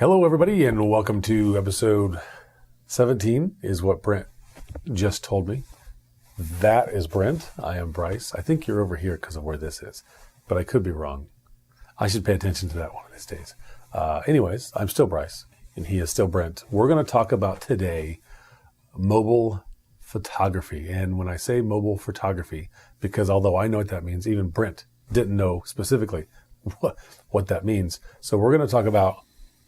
Hello, everybody, and welcome to episode 17, is what Brent just told me. That is Brent. I am Bryce. I think you're over here because of where this is, but I could be wrong. I should pay attention to that one of these days. Anyways, I'm still Bryce, and he is still Brent. We're going to talk about today mobile photography. And when I say mobile photography, because although I know what that means, even Brent didn't know specifically what that means. So we're going to talk about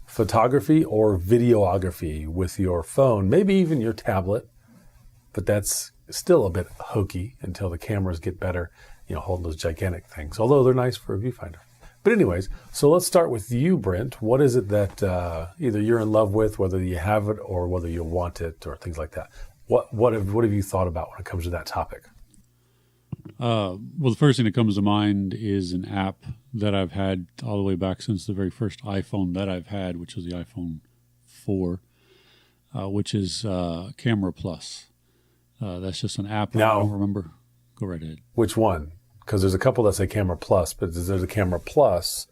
photography or videography with your phone, maybe even your tablet, but that's still a bit hokey until the cameras get better, holding those gigantic things, although they're nice for a viewfinder. But anyways, so let's start with you, Brent. What is it that either you're in love with, whether you have it or whether you want it or things like that? What have you thought about when it comes to that topic? Well, the first thing that comes to mind is an app that I've had all the way back since the very first iPhone that I've had, which was the iPhone 4, which is Camera Plus. That's just an app. Now, I don't remember. Go right ahead. Which one? Because there's a couple that say Camera Plus, but there's a Camera Plus.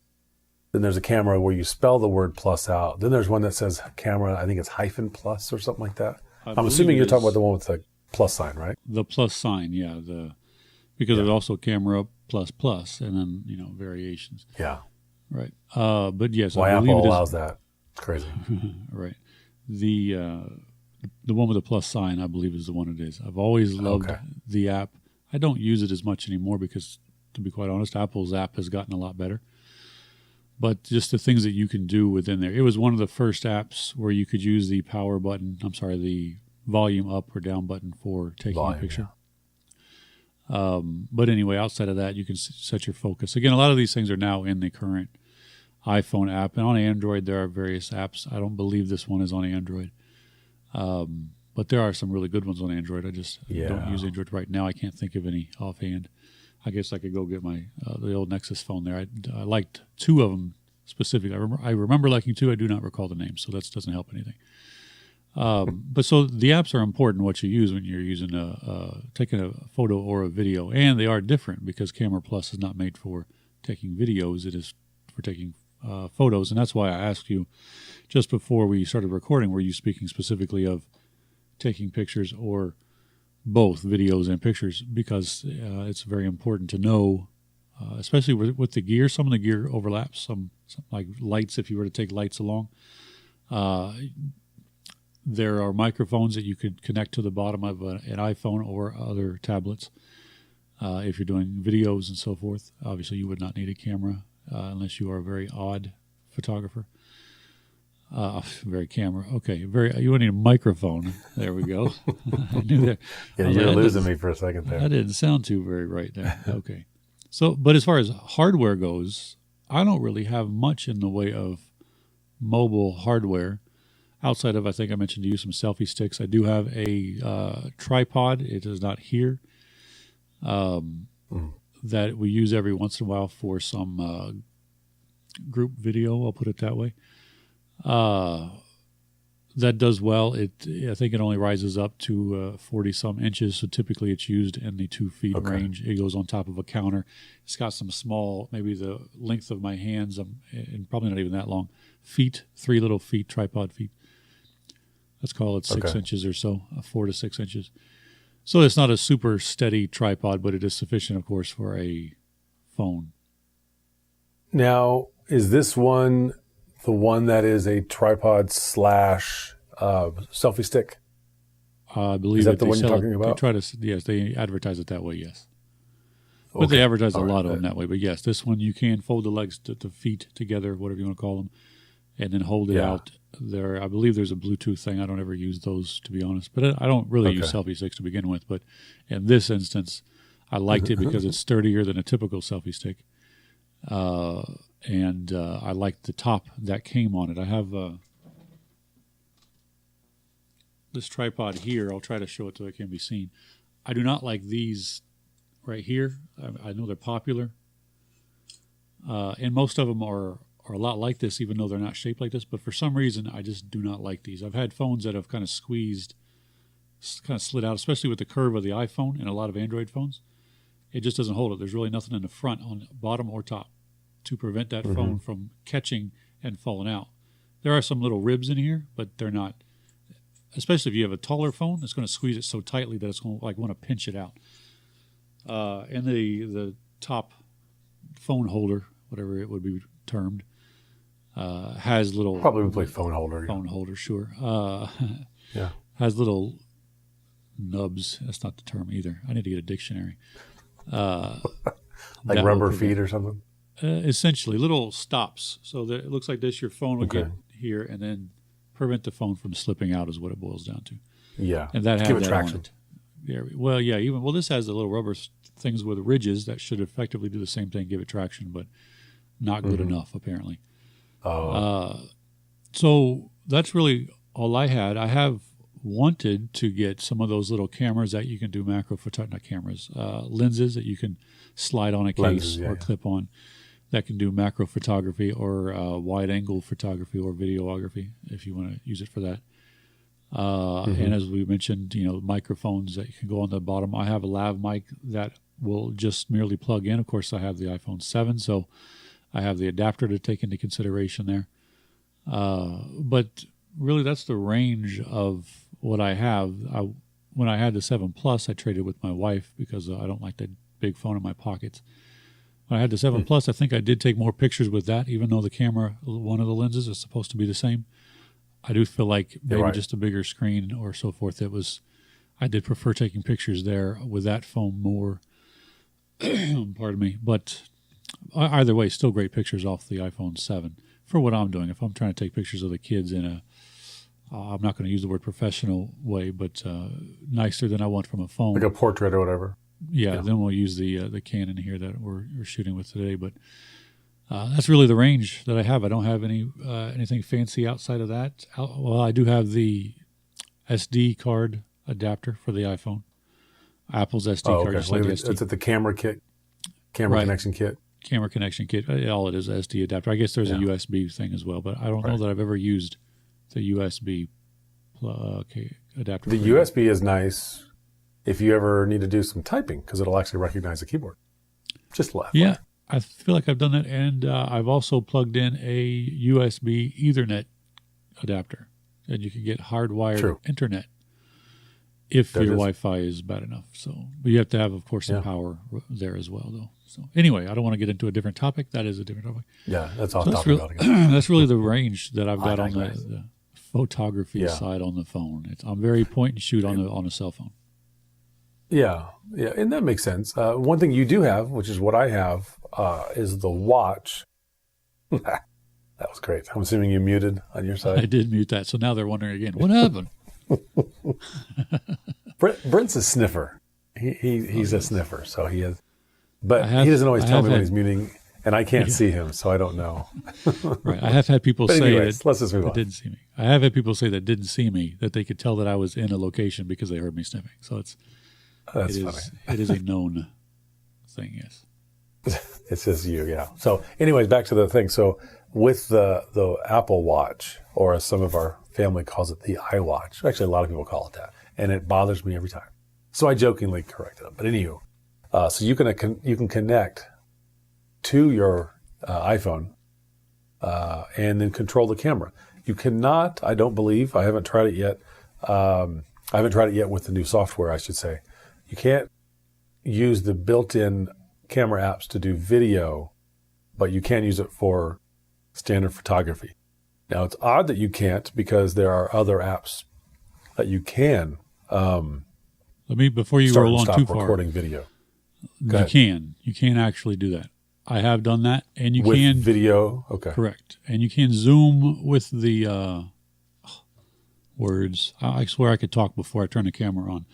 Then there's a camera where you spell the word plus out. Then there's one that says camera, I think it's hyphen plus or something like that. I'm assuming you're talking about the one with the plus sign, right? The plus sign, yeah. Because there's also Camera Plus Plus, and then variations. Yeah. Right. But yes, Why I believe Apple allows that? It's crazy. Right. The one with the plus sign, I believe, is the one it is. I've always loved the app. I don't use it as much anymore because, to be quite honest, Apple's app has gotten a lot better. But just the things that you can do within there. It was one of the first apps where you could use the the volume up or down button for taking a picture. Yeah. But anyway, outside of that, you can set your focus. Again, a lot of these things are now in the current iPhone app. And on Android, there are various apps. I don't believe this one is on Android. But there are some really good ones on Android. I just don't use Android right now. I can't think of any offhand. I guess I could go get my the old Nexus phone there. I liked two of them specifically. I remember liking two. I do not recall the names, so that doesn't help anything. But so the apps are important, what you use when you're using taking a photo or a video. And they are different because Camera Plus is not made for taking videos. It is for taking photos. And that's why I asked you just before we started recording, were you speaking specifically of taking pictures or both videos and pictures? Because it's very important to know, especially with the gear. Some of the gear overlaps. Some like lights, if you were to take lights along. There are microphones that you could connect to the bottom of an iPhone or other tablets. If you're doing videos and so forth, obviously you would not need a camera unless you are a very odd photographer. Okay. You would need a microphone. There we go. I knew that. Yeah, you're losing me for a second there. That didn't sound too very right there. Okay. But as far as hardware goes, I don't really have much in the way of mobile hardware. Outside of, I think I mentioned to you, some selfie sticks. I do have a tripod. It is not here. That we use every once in a while for some group video. I'll put it that way. That does well. I think it only rises up to 40-some inches. So typically it's used in the 2 feet range. It goes on top of a counter. It's got some small, maybe the length of my hands, and probably not even that long, 3 little feet, tripod feet. Let's call it 6 inches or so, 4 to 6 inches. So it's not a super steady tripod, but it is sufficient, of course, for a phone. Now, is this one the one that is a tripod / selfie stick? I believe is that the one you're talking about? They advertise it that way, yes. But they advertise a lot of them that way. But yes, this one you can fold the legs, the feet together, whatever you want to call them, and then hold it out. There, I believe there's a Bluetooth thing. I don't ever use those, to be honest. But I don't really use selfie sticks to begin with. But in this instance, I liked it because it's sturdier than a typical selfie stick. And I liked the top that came on it. I have this tripod here. I'll try to show it so it can be seen. I do not like these right here. I know they're popular. And most of them are a lot like this, even though they're not shaped like this. But for some reason, I just do not like these. I've had phones that have kind of slid out, especially with the curve of the iPhone and a lot of Android phones. It just doesn't hold it. There's really nothing in the front, on bottom or top, to prevent that phone from catching and falling out. There are some little ribs in here, but they're not. Especially if you have a taller phone, it's going to squeeze it so tightly that it's going to want to pinch it out. And the top phone holder, whatever it would be termed, has little probably would play phone holder. Phone holder, sure. Yeah, has little nubs. That's not the term either. I need to get a dictionary. like rubber feet or something. Essentially, little stops. So that it looks like this. Your phone will get here, and then prevent the phone from slipping out is what it boils down to. Yeah, and that has give it that traction. On it. Yeah. This has the little rubber things with ridges that should effectively do the same thing, give it traction, but not good enough apparently. So that's really all I had. I have wanted to get some of those little cameras that you can do lenses that you can slide on a case or clip on that can do macro photography or wide angle photography or videography if you want to use it for that. And as we mentioned, microphones that you can go on the bottom. I have a lav mic that will just merely plug in. Of course, I have the iPhone 7, so I have the adapter to take into consideration there. But really, that's the range of what I have. When I had the 7 Plus, I traded with my wife because I don't like that big phone in my pockets. When I had the 7 Plus, I think I did take more pictures with that, even though the camera, one of the lenses is supposed to be the same. I do feel like maybe just a bigger screen or so forth. I did prefer taking pictures there with that phone more. Pardon me. But either way, still great pictures off the iPhone 7 for what I'm doing. If I'm trying to take pictures of the kids in I'm not going to use the word professional way, but nicer than I want from a phone. Like a portrait or whatever. Yeah. Then we'll use the Canon here that we're shooting with today. But that's really the range that I have. I don't have anything fancy outside of that. Well, I do have the SD card adapter for the iPhone. Apple's SD card. Just like it's at the camera kit, connection kit. Camera connection kit. All it is SD adapter. I guess there's a USB thing as well, but I don't know that I've ever used the USB adapter. The USB is nice if you ever need to do some typing because it'll actually recognize the keyboard. Just left. Yeah. I feel like I've done that, and I've also plugged in a USB Ethernet adapter, and you can get hardwired internet if your Wi-Fi is bad enough. So, but you have to have, of course, some power there as well, though. So, anyway, I don't want to get into a different topic. That is a different topic. Yeah, that's off topic. That's really the range that I've got on the photography side on the phone. I'm very point and shoot on a cell phone. Yeah, and that makes sense. One thing you do have, which is what I have, is the watch. That was great. I'm assuming you muted on your side. I did mute that, so now they're wondering again, what happened? Brent's a sniffer. He's a sniffer, so he is. But he doesn't always tell me when he's muting, and I can't see him, so I don't know. Right. I have had people say that let's just move on. Didn't see me. I have had people say that didn't see me, that they could tell that I was in a location because they heard me sniffing. So That's funny. It is a known thing, yes. It's just you, yeah. So anyways, back to the thing. So with the Apple Watch, or as some of our family calls it, the iWatch. Actually, a lot of people call it that. And it bothers me every time. So I jokingly corrected them. But anywho, so you can connect to your iPhone and then control the camera. You cannot, I don't believe, I haven't tried it yet. I haven't tried it yet with the new software, I should say. You can't use the built-in camera apps to do video, but you can use it for standard photography. Now, it's odd that you can't because there are other apps that you can before you roll on too far, recording video. You can actually do that. I have done that, and with video. Okay, correct, and you can zoom with the words. I swear I could talk before I turn the camera on.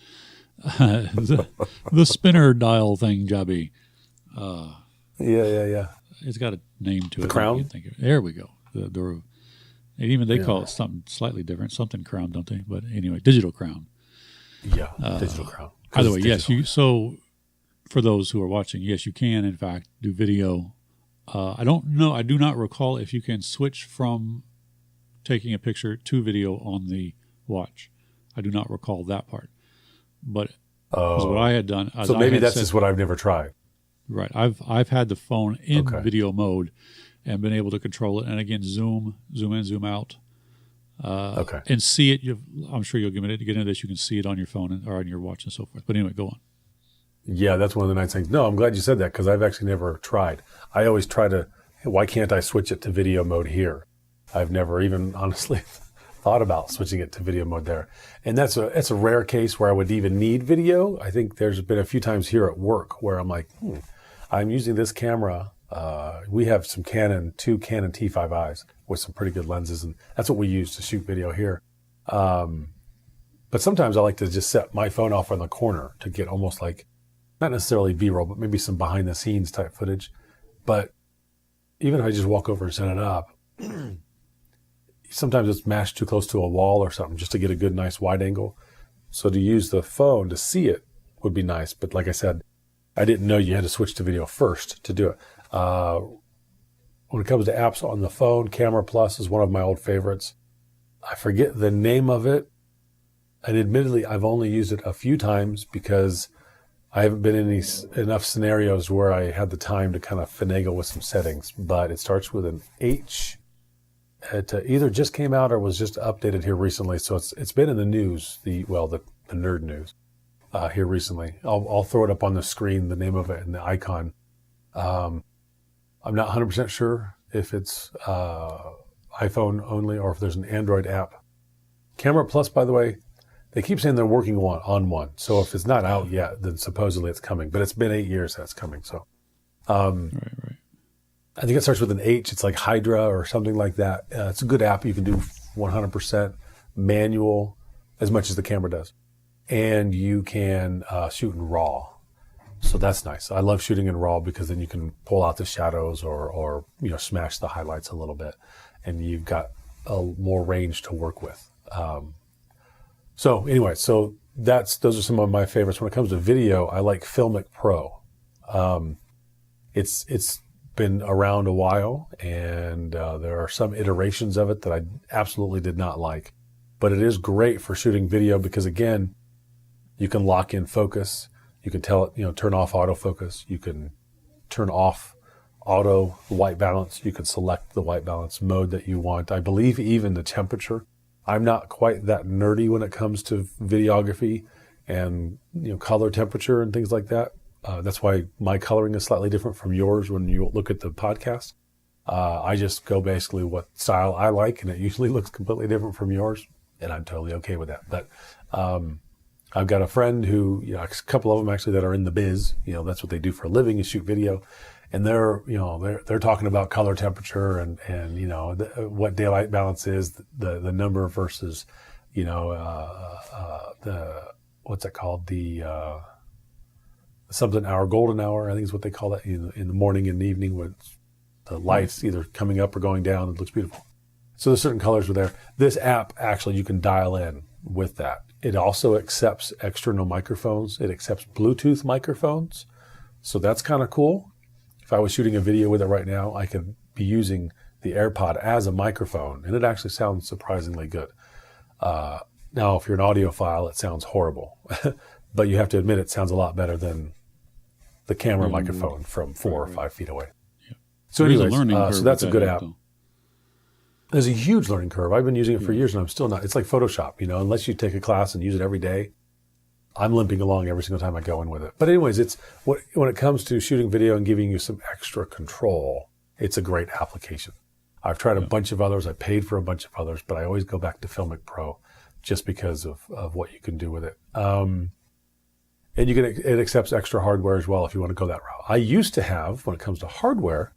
The spinner dial thing, Jabby. Yeah. It's got a name to it. The crown? There we go. They call it something slightly different, something crown, don't they? But anyway, digital crown. Yeah, digital crown. Either way, yes. So for those who are watching, yes, you can, in fact, do video. I don't know. I do not recall if you can switch from taking a picture to video on the watch. I do not recall that part. But what I had done. So maybe that's just what I've never tried. Right. I've had the phone in video mode and been able to control it. And again, zoom in, zoom out. Okay. and see it. I'm sure you'll get into this. You can see it on your phone or on your watch and so forth. But anyway, go on. Yeah, that's one of the nice things. No, I'm glad you said that because I've actually never tried. I always try to, why can't I switch it to video mode here? I've never even honestly thought about switching it to video mode there. And it's a rare case where I would even need video. I think there's been a few times here at work where I'm like, I'm using this camera. We have two Canon T5Is with some pretty good lenses, and that's what we use to shoot video here. But sometimes I like to just set my phone off on the corner to get almost like, not necessarily B-roll, but maybe some behind the scenes type footage. But even if I just walk over and set it up, sometimes it's mashed too close to a wall or something just to get a good, nice wide angle. So to use the phone to see it would be nice. But like I said, I didn't know you had to switch to video first to do it. When it comes to apps on the phone, Camera Plus is one of my old favorites. I forget the name of it. And admittedly, I've only used it a few times because I haven't been in enough scenarios where I had the time to kind of finagle with some settings. But it starts with an H. It either just came out or was just updated here recently. So it's been in the news, the nerd news here recently. I'll throw it up on the screen, the name of it and the icon. I'm not 100% sure if it's iPhone only or if there's an Android app. Camera Plus, by the way, they keep saying they're working on one. So if it's not out yet, then supposedly it's coming. But it's been 8 years that it's coming. So Right. I think it starts with an H. It's like Hydra or something like that. It's a good app. You can do 100% manual as much as the camera does. And you can shoot in RAW. So that's nice. I love shooting in RAW because then you can pull out the shadows or smash the highlights a little bit. And you've got more range to work with. So anyway, those are some of my favorites. When it comes to video, I like Filmic Pro. It's been around a while, and there are some iterations of it that I absolutely did not like. But it is great for shooting video because, again, you can lock in focus. You can tell it, turn off autofocus. You can turn off auto white balance. You can select the white balance mode that you want. I believe even the temperature. I'm not quite that nerdy when it comes to videography and color temperature and things like that. That's why my coloring is slightly different from yours when you look at the podcast. I just go basically what style I like, and it usually looks completely different from yours, and I'm totally okay with that. But I've got a friend who, a couple of them actually that are in the biz. That's what they do for a living is shoot video, and they're talking about color temperature and what daylight balance is, the number versus what's it called, the something hour, golden hour, I think is what they call that in the morning and the evening when the light's either coming up or going down. It looks beautiful. So there's certain colors with there. This app, actually, you can dial in with that. It also accepts external microphones. It accepts Bluetooth microphones. So that's kind of cool. If I was shooting a video with it right now, I could be using the AirPod as a microphone, and it actually sounds surprisingly good. Now, if you're an audiophile, it sounds horrible. But you have to admit it sounds a lot better than the camera microphone from 4 or 5 feet away. Yeah. So anyways, so that's a good app. Though. There's a huge learning curve. I've been using it for years, and I'm still not. It's like Photoshop, unless you take a class and use it every day. I'm limping along every single time I go in with it. But anyways, when it comes to shooting video and giving you some extra control, it's a great application. I've tried a bunch of others. I paid for a bunch of others, but I always go back to Filmic Pro just because of what you can do with it. And it accepts extra hardware as well if you want to go that route. I used to have, when it comes to hardware,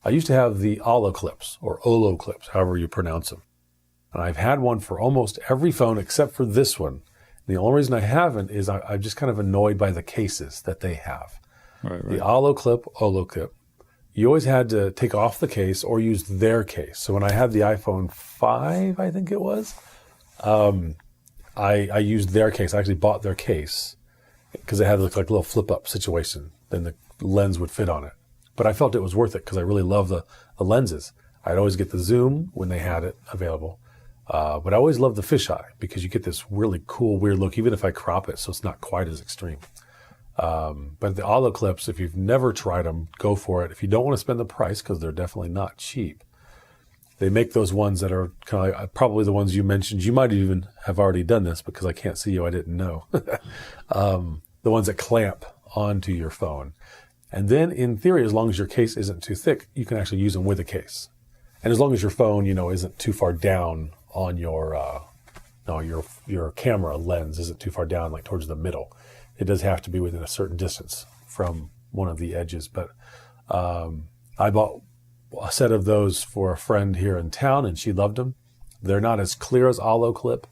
the Olo clips or Olo clips, however you pronounce them. And I've had one for almost every phone except for this one. The only reason I haven't is I'm just kind of annoyed by the cases that they have. Right. The Olo clip, you always had to take off the case or use their case. So when I had the iPhone 5, I think it was, I used their case. I actually bought their case because it had like a little flip-up situation. Then the lens would fit on it. But I felt it was worth it because I really love the lenses. I'd always get the zoom when they had it available. But I always loved the fisheye because you get this really cool, weird look, even if I crop it so it's not quite as extreme. But the Olo clips, if you've never tried them, go for it. If you don't want to spend the price, because they're definitely not cheap, They make those ones that are kind of like, probably the ones you mentioned. You might even have already done this because I can't see you. I didn't know. The ones that clamp onto your phone. And then in theory, as long as your case isn't too thick, you can actually use them with a case. And as long as your phone, isn't too far down on your camera lens isn't too far down, like towards the middle. It does have to be within a certain distance from one of the edges. But I bought a set of those for a friend here in town, and she loved them. They're not as clear as Aloe Clip,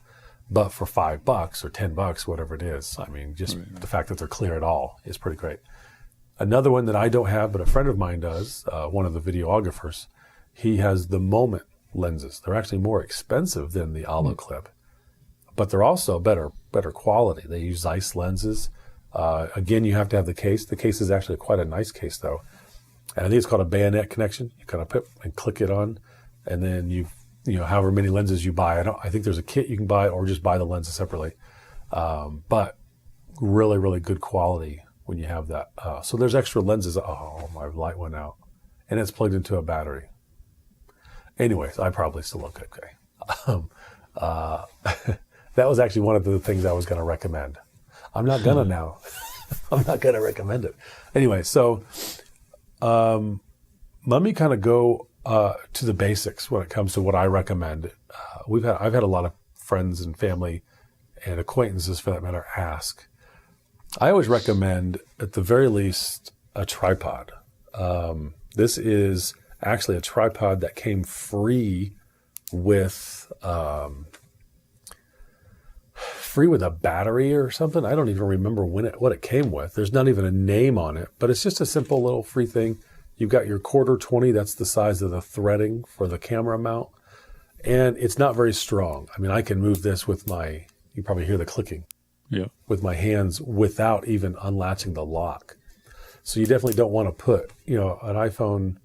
but for $5 or $10, whatever it is, I mean, just the fact that they're clear at all is pretty great. Another one that I don't have, but a friend of mine does, one of the videographers, he has the Moment lenses. They're actually more expensive than the Aloe Clip, but they're also better quality. They use Zeiss lenses. Again, you have to have the case. The case is actually quite a nice case, though. And I think it's called a bayonet connection. You kind of put and click it on, and then however many lenses you buy. I think there's a kit you can buy, or just buy the lenses separately. But really, really good quality when you have that. So there's extra lenses. Oh, my light went out, and it's plugged into a battery. Anyways, I probably still look okay. That was actually one of the things I was going to recommend. I'm not gonna now. I'm not gonna recommend it. Anyway, so let me kind of go to the basics when it comes to what I recommend. I've had a lot of friends and family and acquaintances, for that matter, ask. I always recommend, at the very least, a tripod. This is actually a tripod that came free with a battery or something. I don't even remember what it came with. There's not even a name on it, but it's just a simple little free thing. You've got your 1/4-20. That's the size of the threading for the camera mount. And it's not very strong. I mean, I can move this with you probably hear the clicking. Yeah. With my hands without even unlatching the lock. So you definitely don't want to put, an iPhone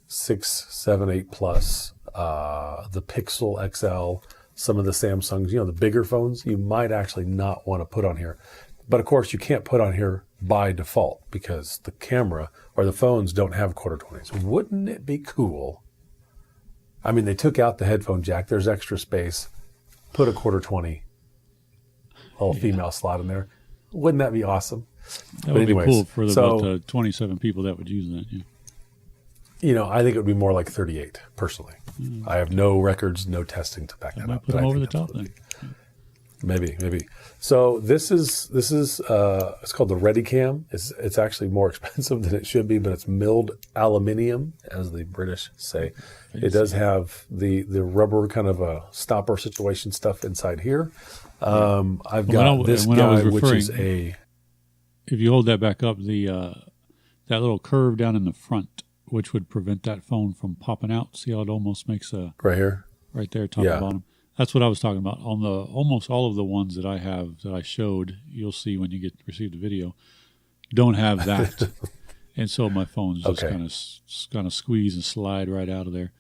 6, 7, 8 Plus, the Pixel XL, some of the Samsungs, the bigger phones, you might actually not want to put on here. But of course, you can't put on here by default because the camera or the phones don't have 1/4-20s. Wouldn't it be cool? I mean, they took out the headphone jack. There's extra space. Put a 1/4-20 little female slot in there. Wouldn't that be awesome? That would be cool for about the 27 people that would use that. Yeah. I think it would be more like 38, personally. I have no records, no testing to back that up. Put them over the top then. Maybe. So this is it's called the ReadyCam. It's actually more expensive than it should be, but it's milled aluminium, as the British say. It does have the rubber kind of a stopper situation stuff inside here. I've got this guy, which is a. If you hold that back up, that little curve down in the front, which would prevent that phone from popping out. See how it almost makes a right here, right there, top and bottom. That's what I was talking about. On almost all of the ones that I have that I showed, you'll see when you receive the video, don't have that, and so my phone's just kind of squeeze and slide right out of there,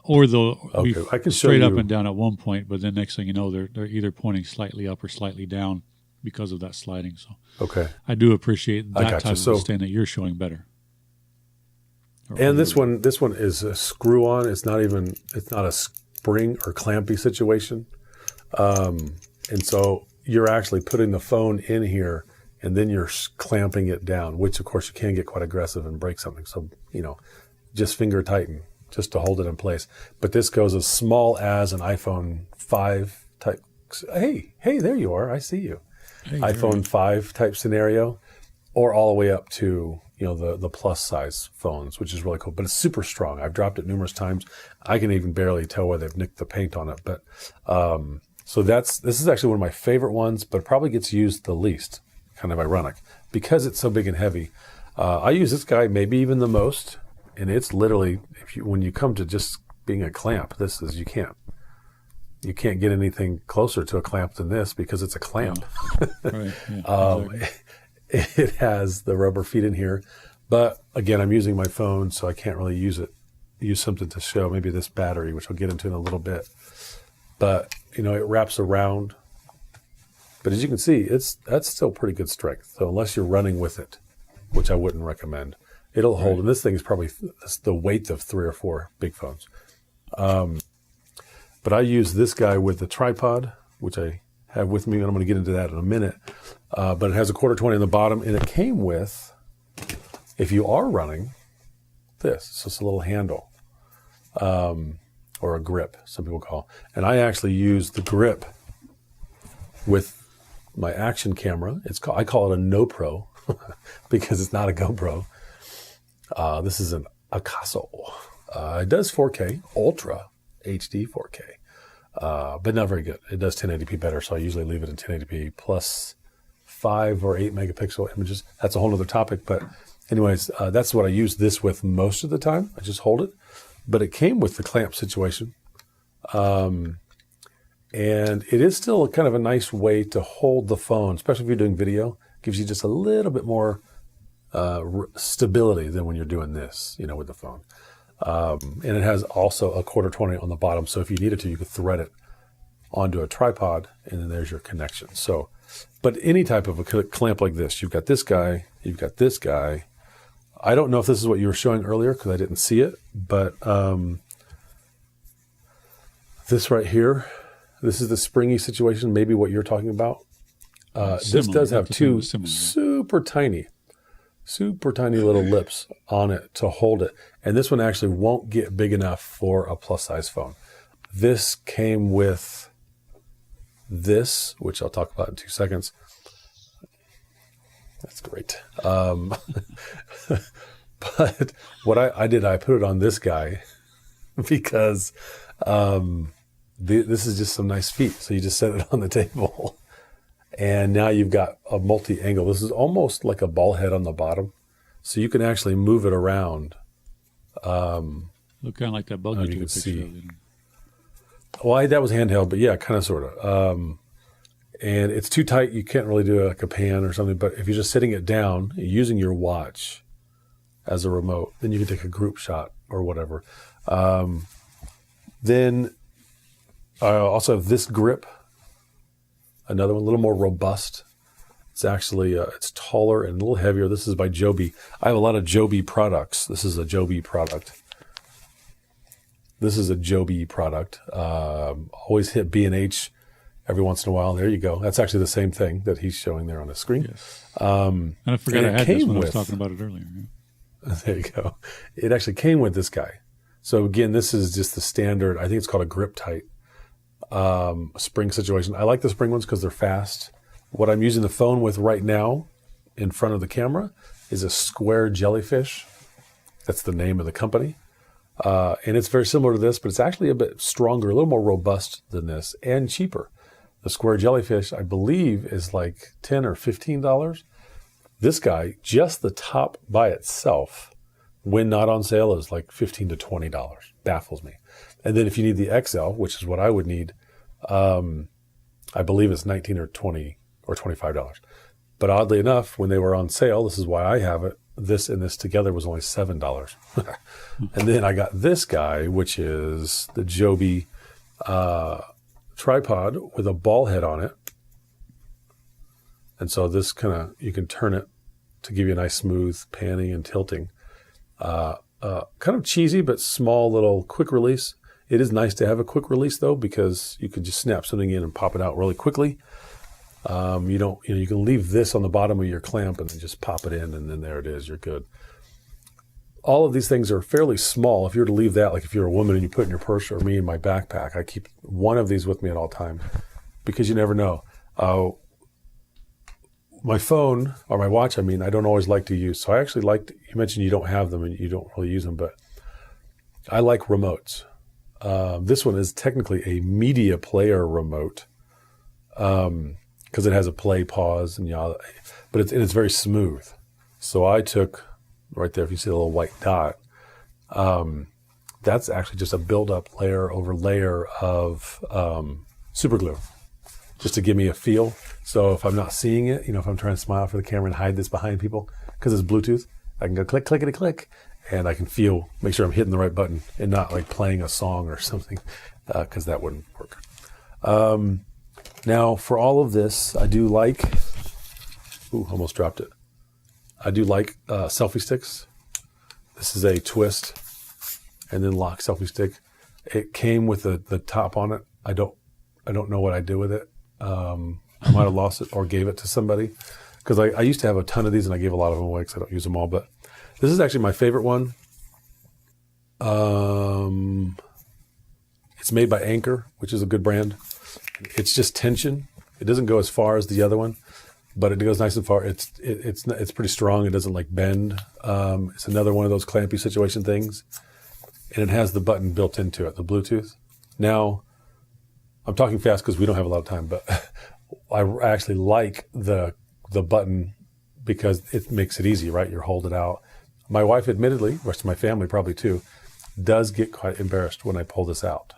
or they'll be straight up and down at one point, but then next thing you know, they're either pointing slightly up or slightly down because of that sliding. So I do appreciate that type of stand that you're showing better. And this one is a screw on. It's not a spring or clampy situation. And so you're actually putting the phone in here and then you're clamping it down, which of course you can get quite aggressive and break something. So, just finger tighten just to hold it in place. But this goes as small as an iPhone 5 type. Hey, there you are. I see you. Hey, iPhone 5 type scenario, or all the way up to, the plus size phones, which is really cool, but it's super strong. I've dropped it numerous times. I can even barely tell where they've nicked the paint on it. But, so this is actually one of my favorite ones, but it probably gets used the least. Kind of ironic because it's so big and heavy. I use this guy maybe even the most, and it's literally, when you come to just being a clamp, you can't get anything closer to a clamp than this because it's a clamp. Right. Yeah, exactly. It has the rubber feet in here, but again, I'm using my phone, so I can't really use something to show. Maybe this battery, which we'll get into in a little bit. But it wraps around. But as you can see, that's still pretty good strength. So unless you're running with it, which I wouldn't recommend, it'll hold. And this thing is probably the weight of 3 or 4 big phones. But I use this guy with the tripod, which I have with me, and I'm going to get into that in a minute. But it has a 1/4-20 on the bottom, and it came with, if you are running, this. So it's a little handle, or a grip, some people call. And I actually use the grip with my action camera. I call it a NoPro because it's not a GoPro. This is an Akaso. It does 4K, Ultra HD 4K, but not very good. It does 1080p better, so I usually leave it in 1080p plus 5 or 8 megapixel images. That's a whole other topic, but anyways, that's what I use this with most of the time. I just hold it, but it came with the clamp situation. And it is still kind of a nice way to hold the phone, especially if you're doing video. It gives you just a little bit more stability than when you're doing this, with the phone. And it has also a 1/4-20 on the bottom. So if you needed to, you could thread it onto a tripod, and then there's your connection. So, but any type of a clamp like this, you've got this guy, you've got this guy. I don't know if this is what you were showing earlier because I didn't see it, but this right here, this is the springy situation, maybe what you're talking about. This does have two super tiny little lips on it to hold it. And this one actually won't get big enough for a plus size phone. This came with this, which I'll talk about in 2 seconds. That's great. But what I did, I put it on this guy because this is just some nice feet. So you just set it on the table. And now you've got a multi-angle. This is almost like a ball head on the bottom. So you can actually move it around. Look kind of like that bug you took a picture of. Well, that was handheld, but yeah, kind of, sort of. And it's too tight. You can't really do like a pan or something. But if you're just sitting it down, using your watch as a remote, then you can take a group shot or whatever. Then I also have this grip. Another one, a little more robust. It's actually, it's taller and a little heavier. This is by Joby. I have a lot of Joby products. This is a Joby product. Always hit B&H every once in a while. There you go. That's actually the same thing that he's showing there on the screen. Yes. And I forgot I had this when I was talking about it earlier. Yeah. There you go. It actually came with this guy. So again, this is just the standard, I think it's called a grip tight. Spring situation. I like the spring ones because they're fast. What I'm using the phone with right now in front of the camera is a square jellyfish. That's the name of the company. And it's very similar to this, but it's actually a bit stronger, a little more robust than this, and cheaper. The square jellyfish, I believe, is like $10 or $15. This guy, just the top by itself, when not on sale, is like $15 to $20. Baffles me. And then if you need the XL, which is what I would need, I believe it's $19 or $20 or $25. But oddly enough, when they were on sale, this is why I have it, this and this together was only $7. And then I got this guy, which is the Joby tripod with a ball head on it. And so this you can turn it to give you a nice smooth panning and tilting. Kind of cheesy, but small little quick release. It is nice to have a quick release though, because you can just snap something in and pop it out really quickly. You can leave this on the bottom of your clamp and then just pop it in, and then there it is. You're good. All of these things are fairly small. If you were to leave that, like if you're a woman and you put it in your purse, or me in my backpack, I keep one of these with me at all time because you never know. My phone or my watch, I don't always like to use. So I actually you mentioned you don't have them and you don't really use them, but I like remotes. This one is technically a media player remote because it has a play, pause, and but it's very smooth. So I took right there, if you see the little white dot, that's actually just a build-up layer over layer of super glue, just to give me a feel. So if I'm not seeing it, if I'm trying to smile for the camera and hide this behind people, because it's Bluetooth, I can go click, clickety click, and I can make sure I'm hitting the right button and not like playing a song or something, because that wouldn't work. Now, for all of this, I do like, almost dropped it. I do like selfie sticks. This is a twist and then lock selfie stick. It came with the top on it. I don't know what I did with it. I might have lost it or gave it to somebody, because I used to have a ton of these and I gave a lot of them away because I don't use them all. But this is actually my favorite one. It's made by Anchor, which is a good brand. It's just tension. It doesn't go as far as the other one, but it goes nice and far. It's pretty strong. It doesn't like bend. It's another one of those clampy situation things, and it has the button built into it, the Bluetooth. Now, I'm talking fast because we don't have a lot of time, but I actually like the button because it makes it easy, right? You hold it out. My wife, admittedly, rest of my family probably too, does get quite embarrassed when I pull this out.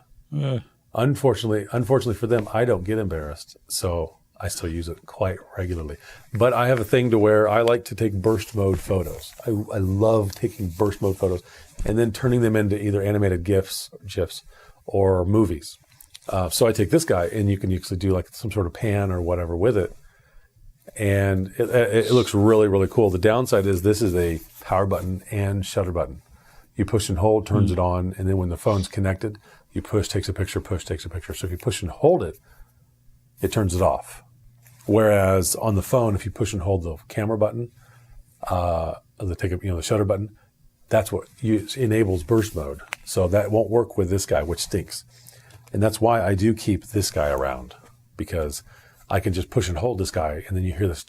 Unfortunately for them, I don't get embarrassed, so I still use it quite regularly. But I have a thing to where I like to take burst mode photos. I love taking burst mode photos and then turning them into either animated GIFs or movies. So I take this guy, and you can actually do like some sort of pan or whatever with it. And it looks really, really cool. The downside is this is a power button and shutter button. You push and hold, turns it on, and then when the phone's connected, you push, takes a picture, push, takes a picture. So if you push and hold it, it turns it off. Whereas on the phone, if you push and hold the camera button, the shutter button, that's what enables burst mode. So that won't work with this guy, which stinks. And that's why I do keep this guy around, because I can just push and hold this guy, and then you hear this,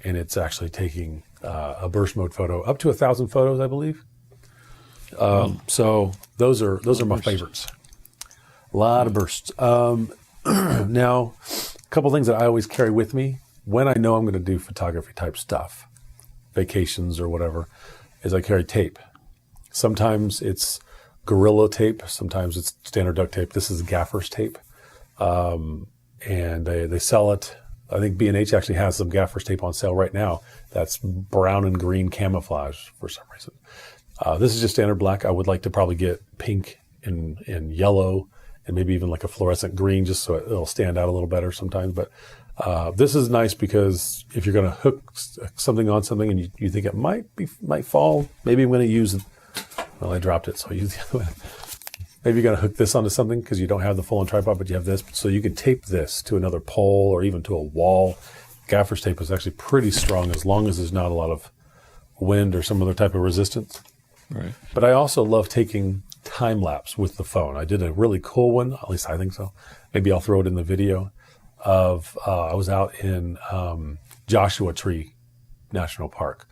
and it's actually taking a burst mode photo, up to 1,000 photos, I believe. So those are my favorites. A lot of bursts. Now, a couple things that I always carry with me when I know I'm going to do photography type stuff, vacations or whatever, is I carry tape. Sometimes it's Gorilla tape. Sometimes it's standard duct tape. This is Gaffer's tape. And they sell it. I think B&H actually has some Gaffer's tape on sale right now. That's brown and green camouflage for some reason. This is just standard black. I would like to probably get pink and yellow and maybe even like a fluorescent green, just so it'll stand out a little better sometimes. But this is nice because if you're going to hook something on something and you think it might fall, maybe I'm going to use, well, I dropped it, so I used the other one. Maybe you're going to hook this onto something because you don't have the full-on tripod, but you have this. So you can tape this to another pole or even to a wall. Gaffer's tape is actually pretty strong as long as there's not a lot of wind or some other type of resistance. Right. But I also love taking time lapse with the phone. I did a really cool one, at least I think so. Maybe I'll throw it in the video of, I was out in Joshua Tree National Park,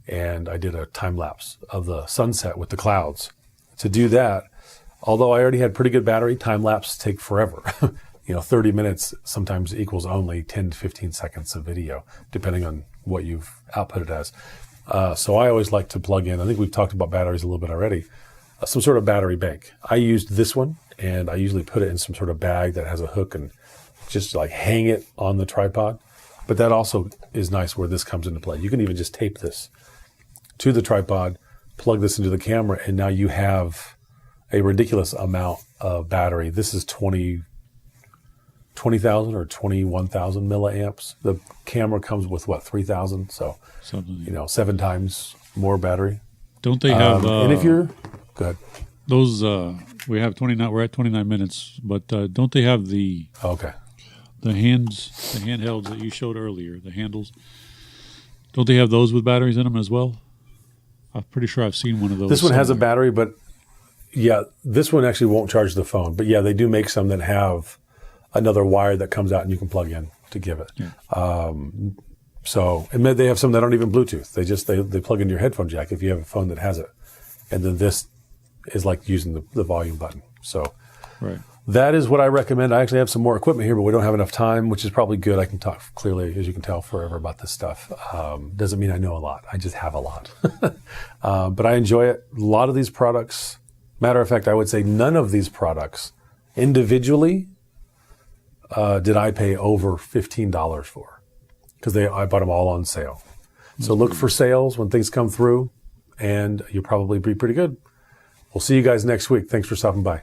and I did a time lapse of the sunset with the clouds. To do that, although I already had pretty good battery, time lapse take forever. 30 minutes sometimes equals only 10 to 15 seconds of video, depending on what you've output it as. So I always like to plug in, I think we've talked about batteries a little bit already, some sort of battery bank. I used this one, and I usually put it in some sort of bag that has a hook and just like hang it on the tripod. But that also is nice where this comes into play. You can even just tape this to the tripod, plug this into the camera, and now you have a ridiculous amount of battery. This is 20,000 or 21,000 milliamps. The camera comes with 3,000, so something, 7 times more battery. Don't they have? And if you're good, those we have 29. We're at 29 minutes, but don't they have the handhelds that you showed earlier? The handles. Don't they have those with batteries in them as well? I'm pretty sure I've seen one of those. This one has a battery, but yeah, this one actually won't charge the phone. But yeah, they do make some that have another wire that comes out and you can plug in to give it. Yeah. And they have some that aren't even Bluetooth. They plug into your headphone jack if you have a phone that has it. And then this is like using the volume button. So that is what I recommend. I actually have some more equipment here, but we don't have enough time, which is probably good. I can talk clearly, as you can tell, forever about this stuff. Doesn't mean I know a lot. I just have a lot. But I enjoy it. A lot of these products, matter of fact, I would say none of these products individually did I pay over $15 for, because I bought them all on sale. So look for sales when things come through, and you'll probably be pretty good. We'll see you guys next week. Thanks for stopping by.